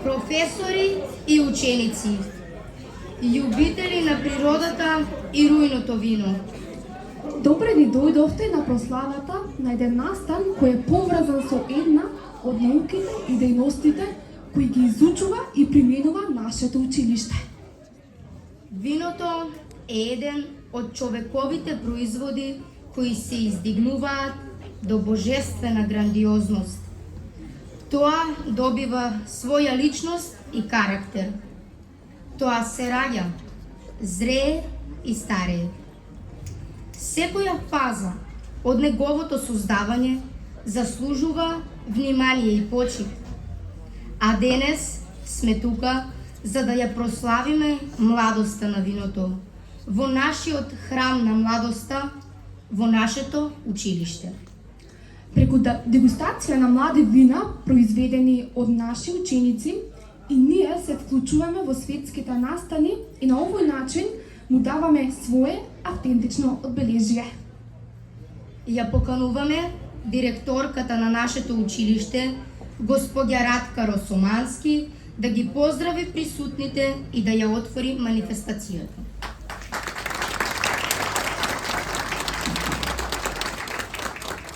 професори и ученици, љубители на природата и рујното вино. Добре ни дојдовте на прославата на еден настан кој е поврзан со една од науките и дејностите кои ги изучува и применува нашето училиште. Виното е еден од човековите производи кои се издигнуваат до божествена грандиозност. Тоа добива своја личност и карактер. Тоа се раѓа, зрее и старее. Секоја фаза од неговото создавање заслужува внимание и почит. А денес сме тука за да ја прославиме младоста на виното во нашиот храм на младоста, во нашето училиште. Преку дегустација на млади вина, произведени од наши ученици, и ние се вклучуваме во светските настани и на овој начин му даваме свое автентично одбележие. Ја покануваме директорката на нашето училиште, господја Радка Росомански, да ги поздрави присутните и да ја отвори манифестацијата.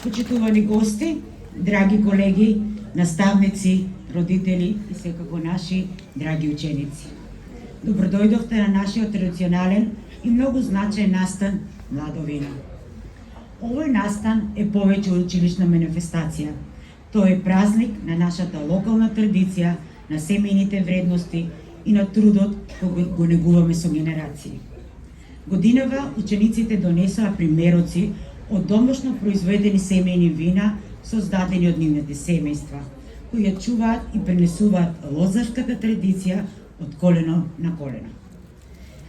Почитувани гости, драги колеги, наставници, родители и секако наши драги ученици. Добродојдовте на нашиот традиционален и многу значаен настан Младо вино. Овој настан е повеќе од училишна манифестација. Тој е празник на нашата локална традиција, на семејните вредности и на трудот кој го негуваме со генерации. Годинава учениците донесоа примероци од домашно произведени семејни вина создадени од нивните семејства, кои ја чуваат и пренесуваат лозарската традиција од колено на колено.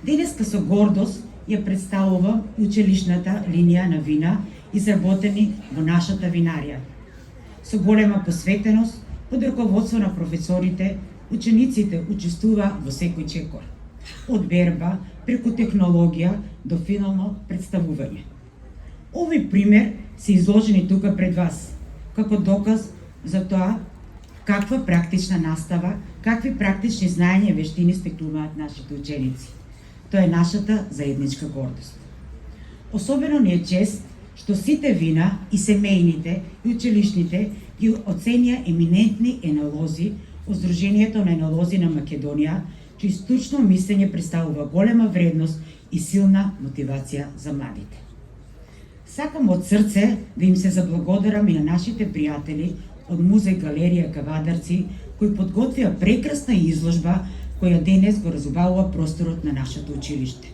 Денеска со гордост ја представува училишната линија на вина изработени во нашата винарија. Со голема посветеност, под раководство на професорите, учениците учествуваа во секој чекор, од берба преку технологија до финално представување. Овој пример се изложени тука пред вас, како доказ за тоа каква практична настава, какви практични знаења и вештини стекнуваат нашите ученици. Тоа е нашата заедничка гордост. Особено ни е чест што сите вина и семејните и училишните ги оценија еминентни енолози од Сдруженијето на енолози на Македонија, чиј стручно мислење представува голема вредност и силна мотивација за младите. Сакам од срце да им се заблагодарам и на нашите пријатели од Музеј Галерија Кавадарци, кои подготвија прекрасна изложба која денес го разубавува просторот на нашето училиште.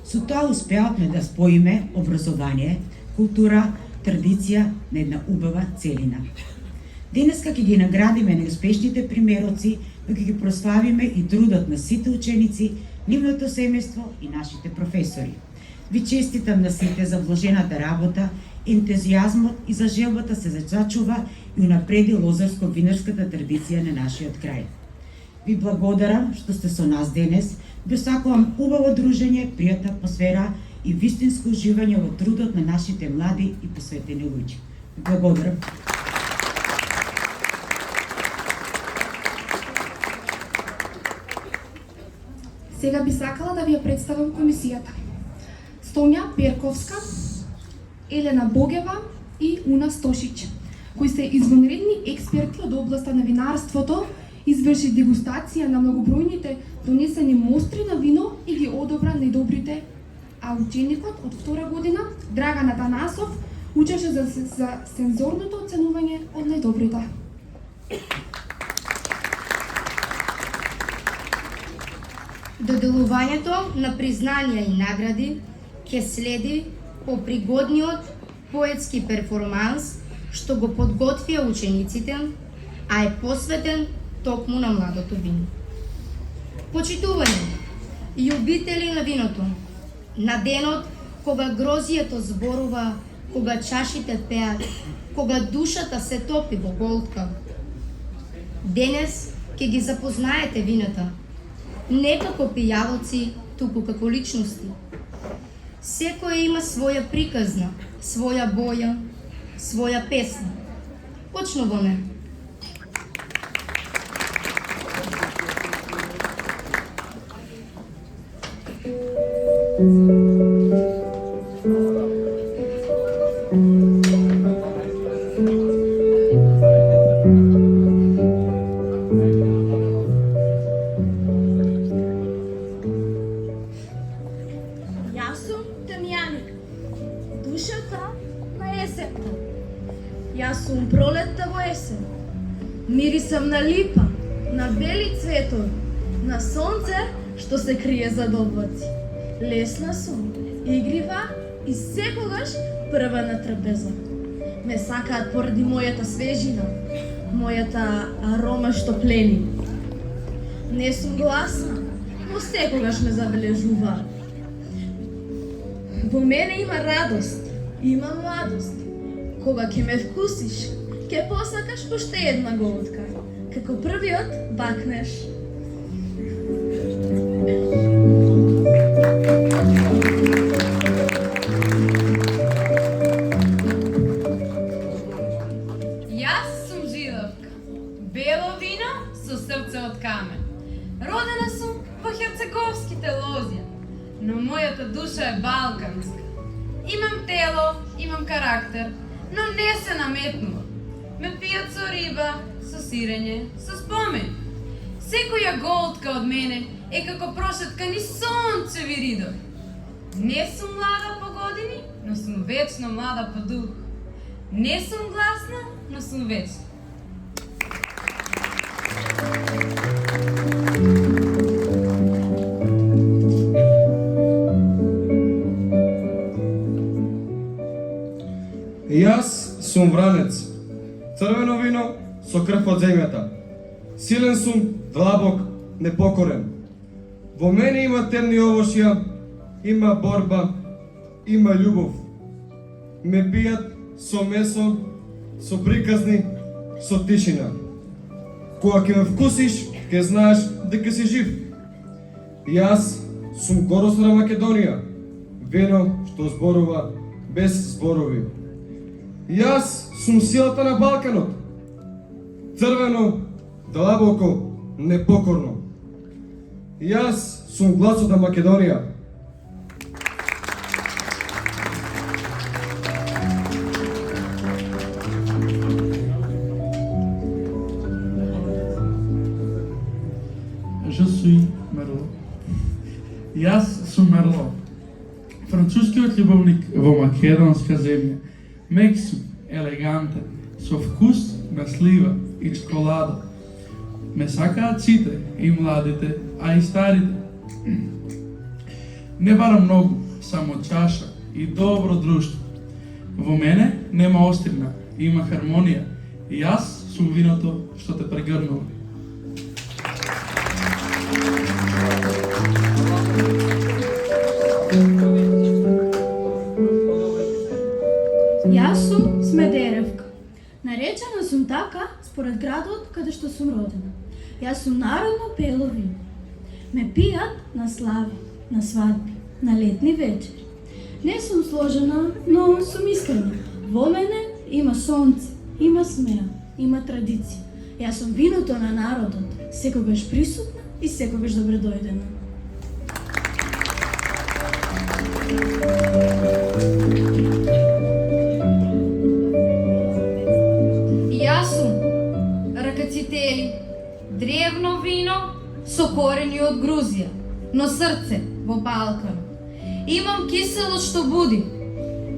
Со тоа успеавме да споиме образование, култура, традиција на една убава целина. Денеска ќе ги наградиме неуспешните примероци, но ќе ги прославиме и трудот на сите ученици, нивното семејство и нашите професори. Ви честитам на сите за вложената работа, ентузијазмот и за желбата се зачува и унапреди лозарско-винарската традиција на нашиот крај. Ви благодарам што сте со нас денес, ви сакувам убаво дружење, пријатна атмосфера и вистинско уживање во трудот на нашите млади и посветени луѓе. Благодарам. Сега би сакала да ви ја представам комисијата. Стомја Перковска, Елена Богева и Уна Стошиќ, кои се извонредни експерти од областа на винарството, изврши дегустација на многобројните донесени мостри на вино и ги одобра најдобрите, а ученикот од втора година, Драган Атанасов, учеше за сензорното оценување од најдобрите. Доделувањето на признанија и награди ќе следи по пригодниот поетски перформанс што го подготвија учениците, а е посветен токму на младото вино. Почитувани, љубители на виното, на денот кога грозието зборува, кога чашите пеат, кога душата се топи во голтка. Денес ќе ги запознаете вината, не како пијавоци, туку како личности. Секој има своја приказна, своја боја, своја песна. Почнуваме. Јас сум Дамјаник, душата на есента. Јас сум пролетта во есен. Мирисам на липа, на бели цветови, на сонце што се крие зад облаци. Лесна сум, игрива и секогаш прва на трапеза. Ме сакаат поради мојата свежина, мојата арома што плени. Не сум гласна, но секогаш ме забележуваат. Во мене има радост, има младост. Кога ќе ме вкусиш, ќе посакаш уште една голтка, како првиот бакнеш. Јас сум жидовка, бело вино со срце од камен. Родена сум во херцеговските лозја, но мојата душа е балканска. Имам тело, имам карактер, но не се наметнува. Ме пијат со риба, со сирење, со спомен. Секоја голтка од мене е како прошетка низ сонцеви ридови. Не сум млада по години, но сум вечно млада по дух. Не сум гласна, но сум вечна. Јас сум вранец, црвено вино со крв од земјата. Силен сум, длабок, непокорен. Во мене има темни овошја, има борба, има љубов. Ме пијат со месо, со приказни, со тишина. Кога ќе ме вкусиш, ќе знаеш дека си жив. Јас сум горосна Македонија, вино што зборува без зборови. Јас сум силата на Балканот. Црвено, длабоко, непокорно. Јас сум гласот на Македонија. Je suis Мерло. Јас сум Мерло, францускиот љубовник во македонска земја. Мек сум, елегантен, со вкус на слива и чоколада. Ме сакаат сите, и младите, а и старите. Не барам многу, само чаша и добро друштво. Во мене нема острина, има хармонија. И јас сум виното што те прегрнува. Јас сум Смедеревка. Наречена сум така според градот каде што сум родена. Јас сум народно пело вино. Ме пијат на слави, на свадби, на летни вечери. Не сум сложена, но сум искрена. Во мене има сонце, има смеа, има традиција. Јас сум виното на народот, секогаш присутна и секогаш добредојдена. Јас сум ракацители, древно вино со корени од Грузија, но срце во Балкан. Имам кисело што буди,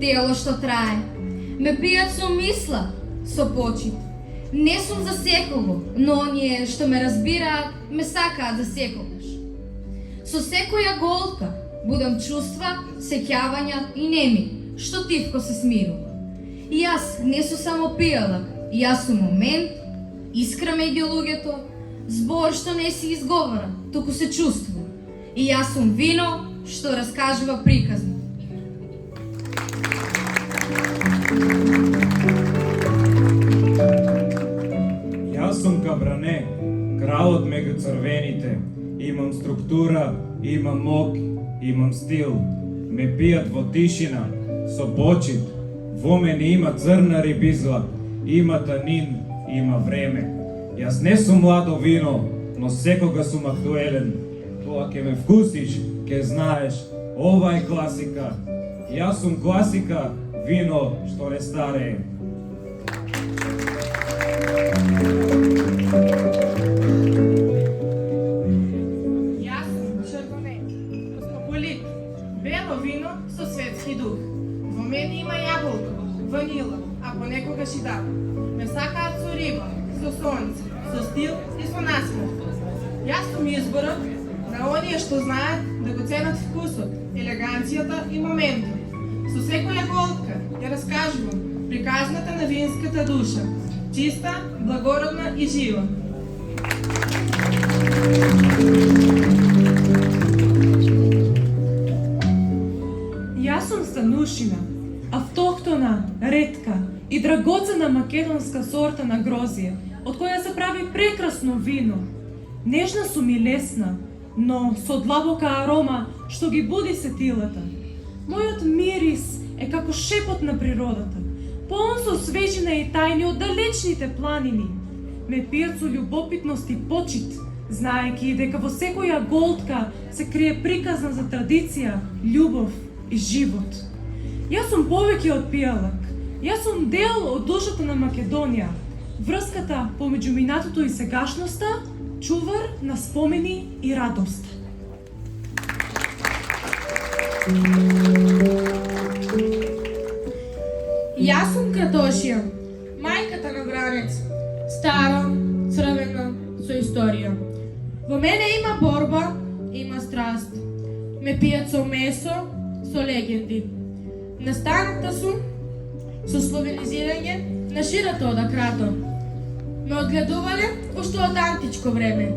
тело што трае. Ме пијат со мисла, со почит. Не сум за секого, но оние што ме разбираат, ме сакаат за секогаш. Со секоја голтка будам чувства, сеќавања и неми, што тивко се смирува. И јас не сум само пијалак, јас сум момент, искра меѓу луѓето, збор што не се изговара, туку се чувствува. И јас сум вино што раскажува приказно. Јас сум Кабране, кралот меѓу црвените. Имам структура, имам мок, имам стил. Ме пијат во тишина, со почит. Во мене има црна рибизла, има танин, има време. Јас не сум младо вино, но секога сум актуелен. Кога ќе ме вкусиш, ќе знаеш Ова е класика. Јас сум класика, вино што не старее. Јас сум Чрвоне, космополит, бело вино со светски дух. Во мене има јаболка, ванила, а понекогаш и дак. Ме сакаат со риба, со сонце, со стил и со насмех. Јас сум изборот на оние што знаат да го ценат вкусот, елеганцијата и моментот. Со секоја голтка ја раскажувам приказната на винската душа, чиста, благородна и жива. Јас сум Станушина, автохтона, ретка и драгоцена македонска сорта на грозје, од која се прави прекрасно вино. Нежна сум и лесна, но со длабока арома што ги буди сетилата. Мојот мирис е како шепот на природата, полн со свежина и тајни од далечните планини. Ме пијат со љубопитност и почит, знаејќи дека во секоја голтка се крие приказна за традиција, љубов и живот. Јас сум повеќе од пијалак. Јас сум дел од душата на Македонија. Врската помеѓу минатото и сегашноста, чувар на спомени и радост. Јас сум Кратошија, мајката на Вранец, стара, црвена, со историја. Во мене има борба, има страст. Ме пијат со месо, со легенди. Настаната сум со словенизирање на широто од Акрато. Ме одгледувале уште од античко време.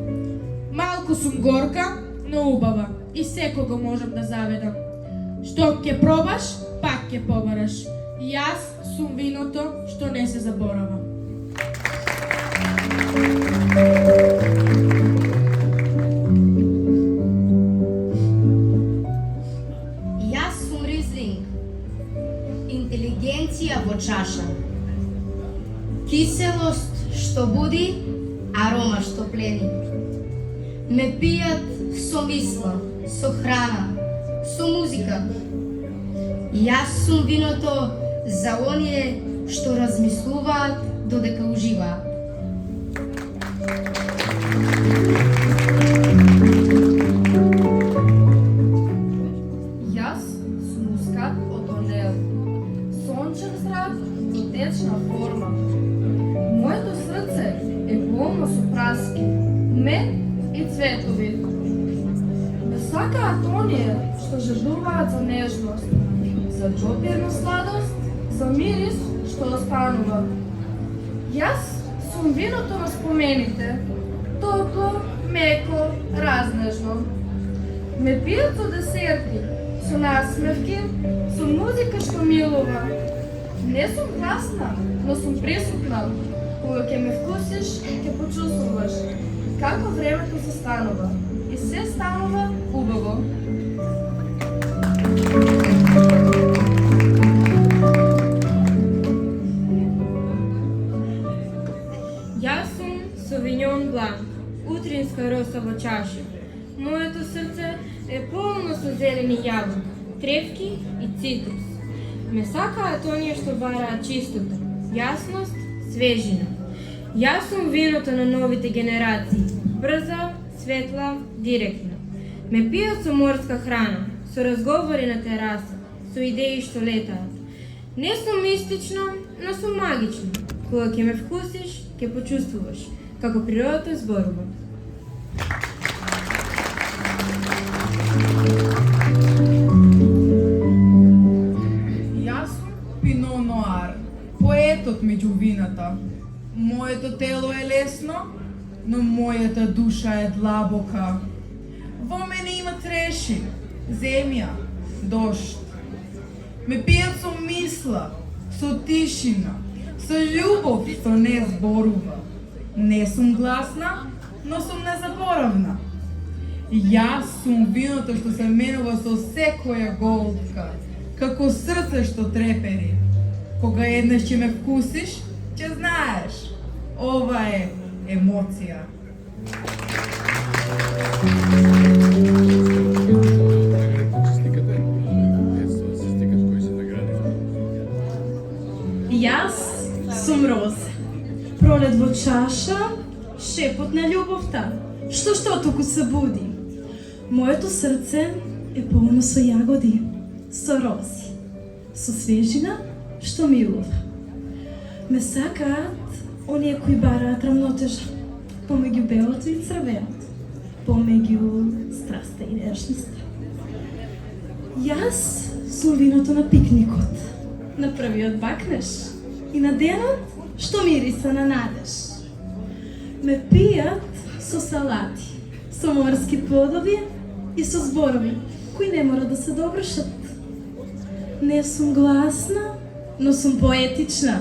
Малку сум горка, но убава и секого можам да заведам. Штом ќе пробаш, пак ќе побараш. Јас сум виното што не се заборава. Јас сум Ризлинг, интелигенција во чаша, киселост што буди, арома што плени. Ме пијат со мисла, со храна, со музика. Јас сум виното за оние што размислуваат додека уживаат. Јас сум мускат од Онел, сончев зрак во течна форма. Моето срце е полно со праски, мед и цветови. Ме сакаат оние што жрдуваат за нежност, за чопирна сладост, за мирис што останува. Јас сум виното на спомените, топло, меко, разнежно. Ме пијат со десерти, со насмевки, со музика што милува. Не сум гласна, но сум присутна. Кога ќе ме вкусиш, ќе почувствуваш како времето се станува и се станува убаво. Јас сум Совиньон Бланк, утринска роса во чаша. Моето срце е полно со зелени јаболки, тревки и цитрус. Ме сакаат оние што бараат чистота, јасност, свежина. Јас сум виното на новите генерации, брза, светла, директна. Ме пијат со морска храна, со разговори на тераса, со идеи што летаат. Не сум мистична, но сум магична. Кога ќе ме вкусиш, ќе почувствуваш како природата зборува. Јас сум Пино Ноар, поетот меѓу вината. Моето тело е лесно, но мојата душа е длабока. Во мене има треши, земја, дожд. Ме пијат со мисла, со тишина, со љубов што не зборува. Не сум гласна, но сум незаборавна. Јас сум виното што се менува со секоја голтка, како срце што трепери. Кога еднаш ќе ме вкусиш, ќе знаеш, ова е емоција. шепот на љубовта, што туку се буди. Моето срце е полно со јагоди, со рози, со свежина што милува. Ме сакаат оние кои бараат рамнотежа, помеѓу белото и црвеното, помеѓу страста и нежноста. Јас сум виното на пикникот, на првиот бакнеш и на денот што мириса на надеж. Ме пијат со салати, со морски плодови и со зборови кои не мора да се довршат. Не сум гласна, но сум поетична.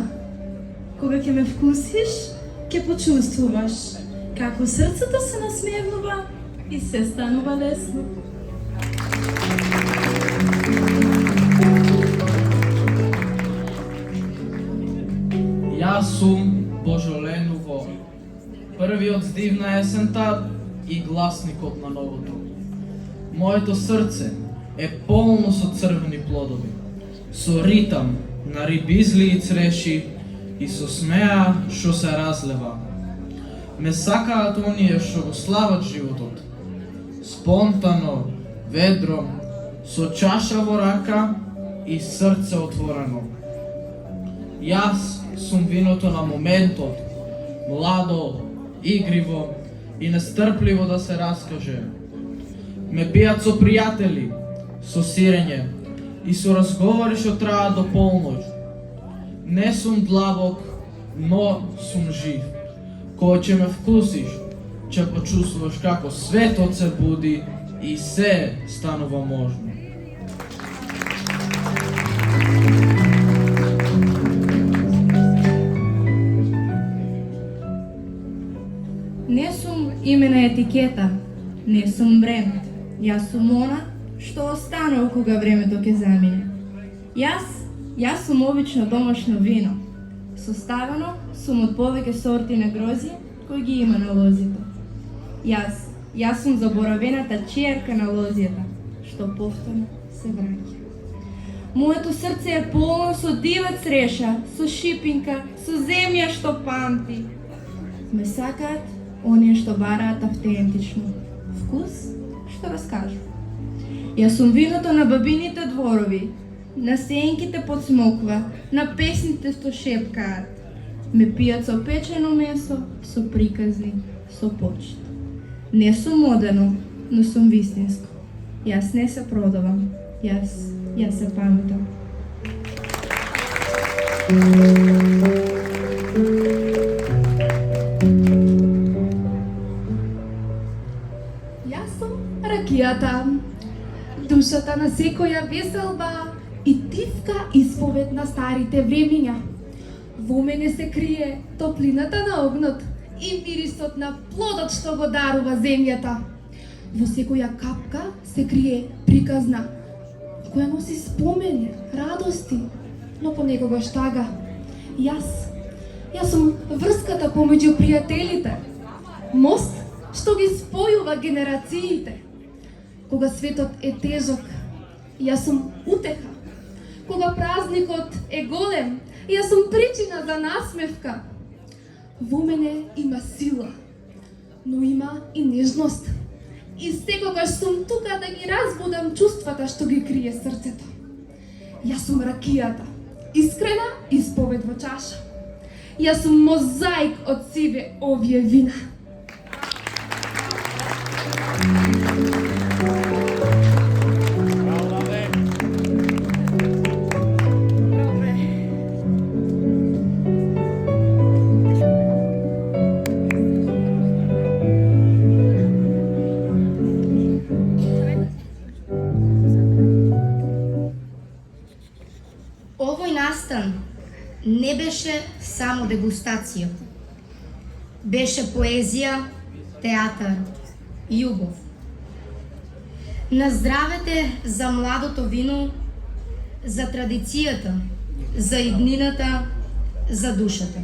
Кога ќе ме вкусиш, ќе почувствуваш како срцето се насмевнува и се станува лесно. Јас сум Божоленово, првиот здив на есента и гласникот на новото. Моето срце е полно со црвени плодови, со ритам на рибизли и цреши и со смеа што се разлева. Ме сакаат оние што го слават животот, спонтано, ведро, со чаша во рака и срце отворено. Јас сум виното на моментот, младо, игриво и нестрпливо да се раскаже. Ме пијат со пријатели, со сирење и со разговори што траат до полноќ. Не сум длабок, но сум жив. Кога ќе ме вкусиш, ќе почувствуваш како светот се буди и се станува можно. Не сум имена етикета, не сум бренд. Јас сум она што останува кога времето ќе замине. Јас сум обично домашно вино, составено сум од повеќе сорти на грозје кои ги има на лозито. Јас сум заборавената чијерка на лозјата, што повторно се враќа. Моето срце е полно со дива цреша, со шипинка, со земја што памти. Ме сакаат оние што бараат автентично, вкус што раскажу. Јас сум виното на бабините дворови, на сеенките под смоква, на песните што шепкаат. Ме пијат со печено месо, со приказни, со почит. Не сум модено, но сум вистинско. Јас не се продавам, јас се памтам. Јас сум ракијата, душата на секоја веселба и тивка исповед на старите времиња. Во мене се крие топлината на огнот и мирисот на плодот што го дарува земјата. Во секоја капка се крие приказна, која носи спомени, радости, но понекогаш тага. Јас сум врската помеѓу пријателите, мост што ги спојува генерациите. Кога светот е тежок, јас сум утеха. Кога празникот е голем, јас сум причина за насмевка. Во мене има сила, но има и нежност. И секогаш сум тука да ги разбудам чувствата што ги крие срцето. Јас сум ракијата, искрена исповед во чаша. Јас сум мозаик од сиве овие вина. Овој настан не беше само дегустација. Беше поезија, театар, љубов. На здравете за младото вино, за традицијата, за иднината, за душата.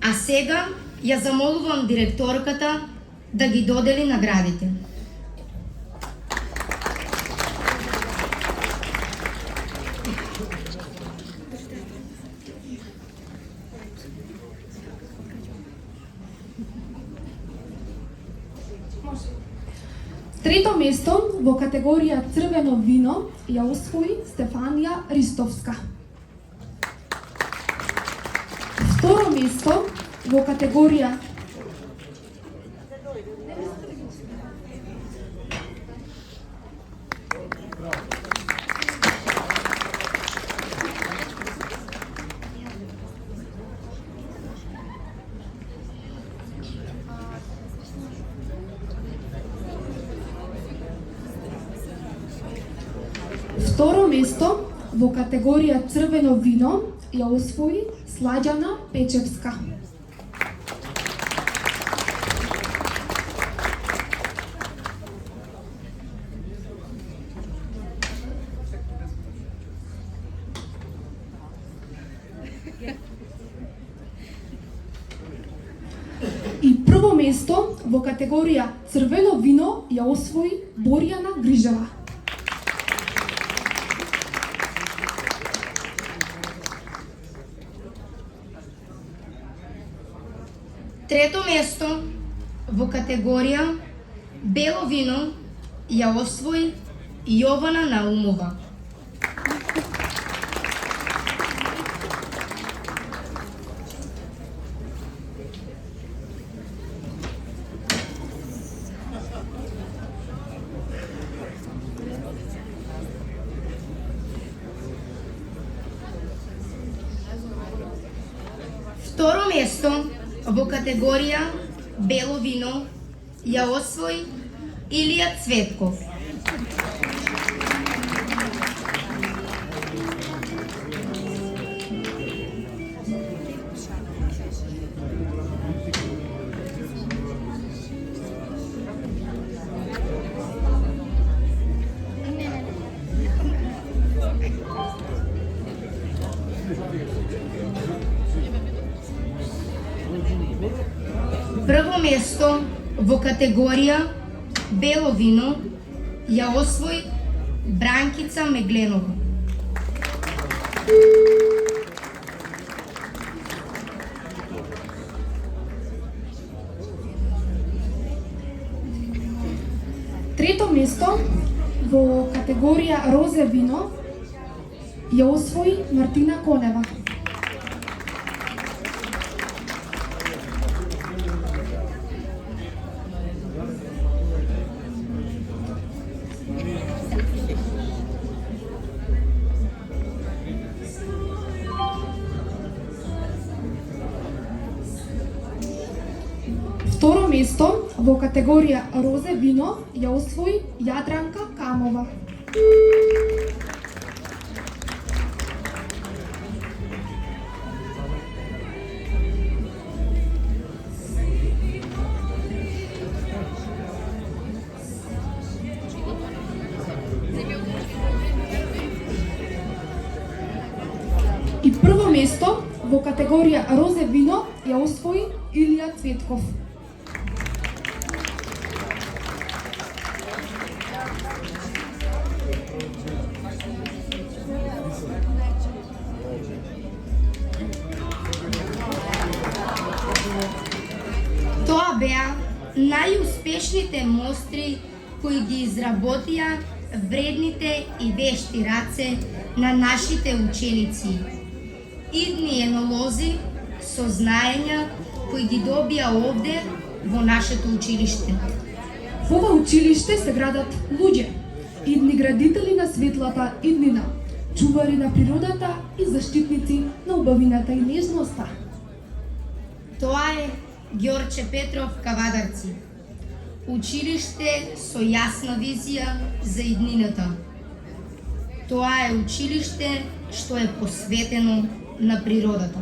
А сега ја замолувам директорката да ги додели наградите. Трето место во категорија црвено вино ја освои Стефанија Ристовска. Второ место во категорија Второ место во категорија црвено вино ја освои Сладјана Печевска. И прво место во категорија црвено вино ја освои Борјана Грижева. Трето место во категорија бело вино ја освои Јована Наумова. Второ место во категорија бело вино ја освои Илија Цветков. Прво место во категорија бело вино ја освои Бранкица Мегленова. Трето место во категорија розе вино ја освои Мартина Конева. Второ место во категорија розе вино ја освои Јадранка Камова. И прво место во категорија розе вино ја освои Илија Цветков. Тоа беа најуспешните мостри кои ги изработија вредните и вешти раце на нашите ученици. Идни енолози со знаења кои ги добија овде во нашето училиште. Во ова училиште се градат луѓе, идни градители на светлата иднина, чувари на природата и заштитници на убавината и нежноста. Тоа е Ѓорче Петров Кавадарци. Училиште со јасна визија за иднината. Тоа е училиште што е посветено на природата.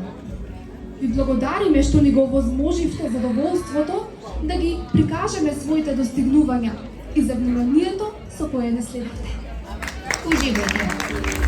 Ви благодариме што ни го возможивте задоволството да ги прикажеме своите достигнувања и за вниманието со кое не следите. Уживајте!